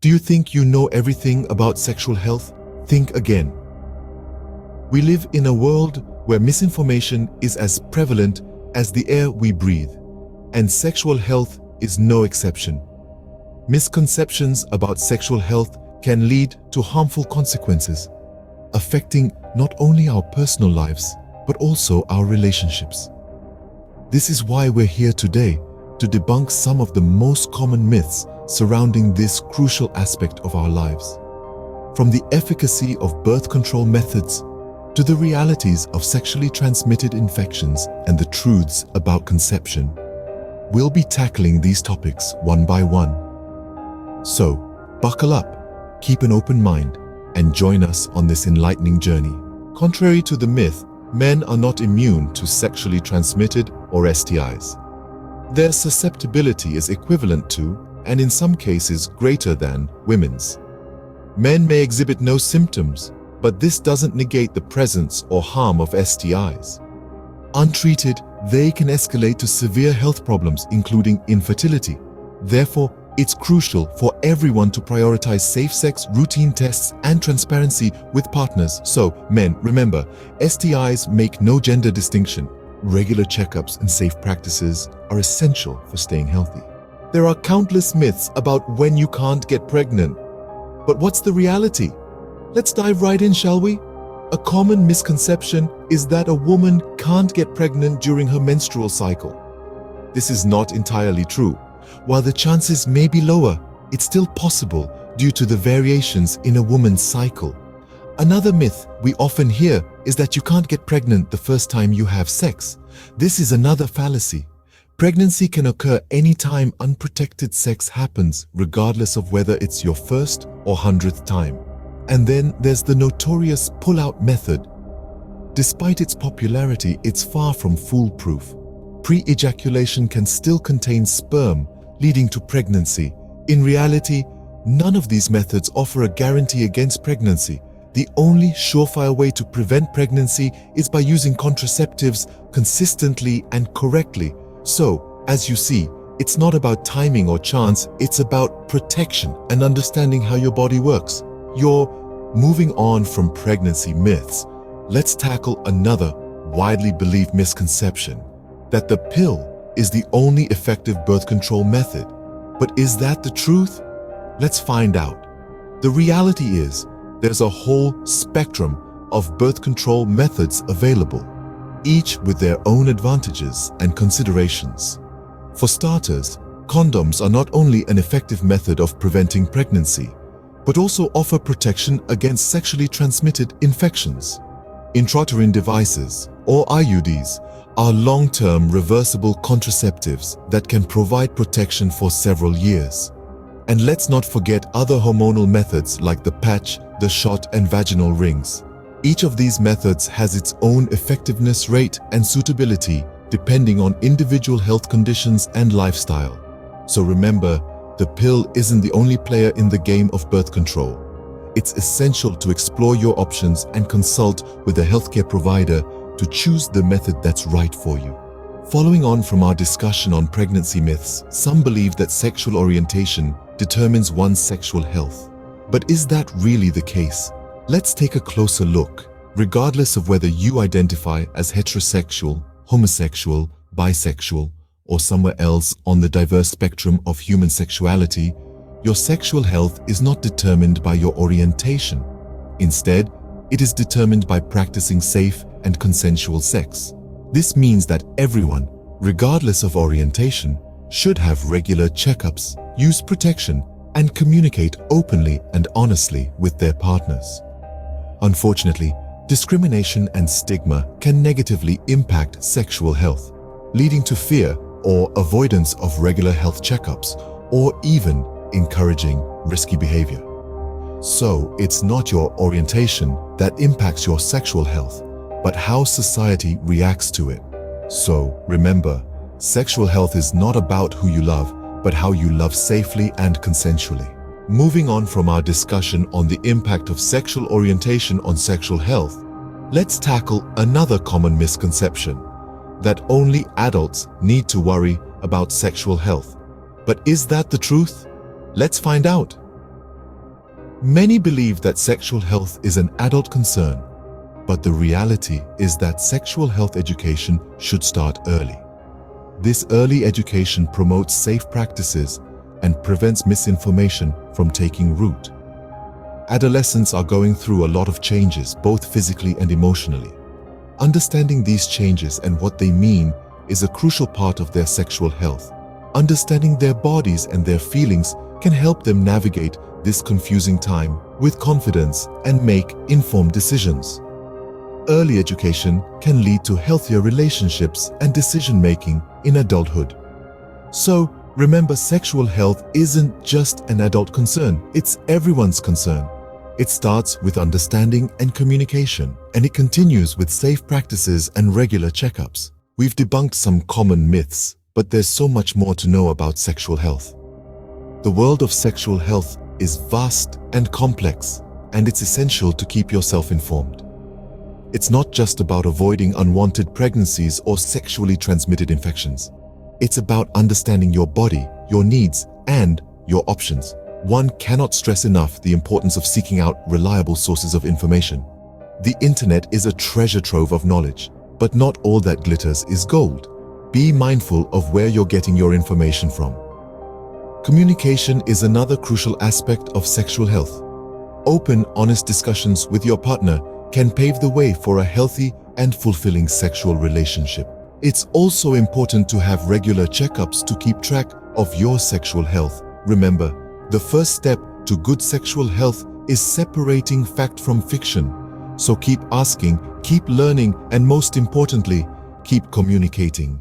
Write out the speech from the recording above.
Do you think you know everything about sexual health? Think again. We live in a world where misinformation is as prevalent as the air we breathe, and sexual health is no exception. Misconceptions about sexual health can lead to harmful consequences, affecting not only our personal lives, but also our relationships. This is why we're here today, to debunk some of the most common myths surrounding this crucial aspect of our lives. From the efficacy of birth control methods to the realities of sexually transmitted infections and the truths about conception, we'll be tackling these topics one by one. So, buckle up, keep an open mind, and join us on this enlightening journey. Contrary to the myth, men are not immune to sexually transmitted or STIs. Their susceptibility is equivalent to, and in some cases greater than, women's. Men may exhibit no symptoms, but this doesn't negate the presence or harm of STIs. Untreated, they can escalate to severe health problems, including infertility. Therefore, it's crucial for everyone to prioritize safe sex, routine tests, and transparency with partners. So, men, remember, STIs make no gender distinction. Regular checkups and safe practices are essential for staying healthy. There are countless myths about when you can't get pregnant. But what's the reality? Let's dive right in, shall we? A common misconception is that a woman can't get pregnant during her menstrual cycle. This is not entirely true. While the chances may be lower, it's still possible due to the variations in a woman's cycle. Another myth we often hear is that you can't get pregnant the first time you have sex. This is another fallacy. Pregnancy can occur anytime unprotected sex happens, regardless of whether it's your first or 100th time. And then there's the notorious pull-out method. Despite its popularity, it's far from foolproof. Pre-ejaculation can still contain sperm, leading to pregnancy. In reality, none of these methods offer a guarantee against pregnancy. The only surefire way to prevent pregnancy is by using contraceptives consistently and correctly. So, as you see, it's not about timing or chance, it's about protection and understanding how your body works. Moving on from pregnancy myths, let's tackle another widely believed misconception, that the pill is the only effective birth control method. But is that the truth? Let's find out. The reality is, there's a whole spectrum of birth control methods available, each with their own advantages and considerations. For starters, condoms are not only an effective method of preventing pregnancy, but also offer protection against sexually transmitted infections. Intrauterine devices, or IUDs, are long-term reversible contraceptives that can provide protection for several years. And let's not forget other hormonal methods like the patch, the shot, and vaginal rings. Each of these methods has its own effectiveness rate and suitability depending on individual health conditions and lifestyle. So remember, the pill isn't the only player in the game of birth control. It's essential to explore your options and consult with a healthcare provider to choose the method that's right for you. Following on from our discussion on pregnancy myths, some believe that sexual orientation determines one's sexual health. But is that really the case? Let's take a closer look. Regardless of whether you identify as heterosexual, homosexual, bisexual, or somewhere else on the diverse spectrum of human sexuality, your sexual health is not determined by your orientation. Instead, it is determined by practicing safe and consensual sex. This means that everyone, regardless of orientation, should have regular checkups, use protection, and communicate openly and honestly with their partners. Unfortunately, discrimination and stigma can negatively impact sexual health, leading to fear or avoidance of regular health checkups, or even encouraging risky behavior. So, it's not your orientation that impacts your sexual health, but how society reacts to it. So, remember, sexual health is not about who you love, but how you love safely and consensually. Moving on from our discussion on the impact of sexual orientation on sexual health, let's tackle another common misconception, that only adults need to worry about sexual health. But is that the truth? Let's find out. Many believe that sexual health is an adult concern, but the reality is that sexual health education should start early. This early education promotes safe practices and prevents misinformation from taking root. Adolescents are going through a lot of changes, both physically and emotionally. Understanding these changes and what they mean is a crucial part of their sexual health. Understanding their bodies and their feelings can help them navigate this confusing time with confidence and make informed decisions. Early education can lead to healthier relationships and decision-making in adulthood. So, remember, sexual health isn't just an adult concern, it's everyone's concern. It starts with understanding and communication, and it continues with safe practices and regular checkups. We've debunked some common myths, but there's so much more to know about sexual health. The world of sexual health is vast and complex, and it's essential to keep yourself informed. It's not just about avoiding unwanted pregnancies or sexually transmitted infections. It's about understanding your body, your needs, and your options. One cannot stress enough the importance of seeking out reliable sources of information. The internet is a treasure trove of knowledge, but not all that glitters is gold. Be mindful of where you're getting your information from. Communication is another crucial aspect of sexual health. Open, honest discussions with your partner can pave the way for a healthy and fulfilling sexual relationship. It's also important to have regular checkups to keep track of your sexual health. Remember, the first step to good sexual health is separating fact from fiction. So keep asking, keep learning, and most importantly, keep communicating.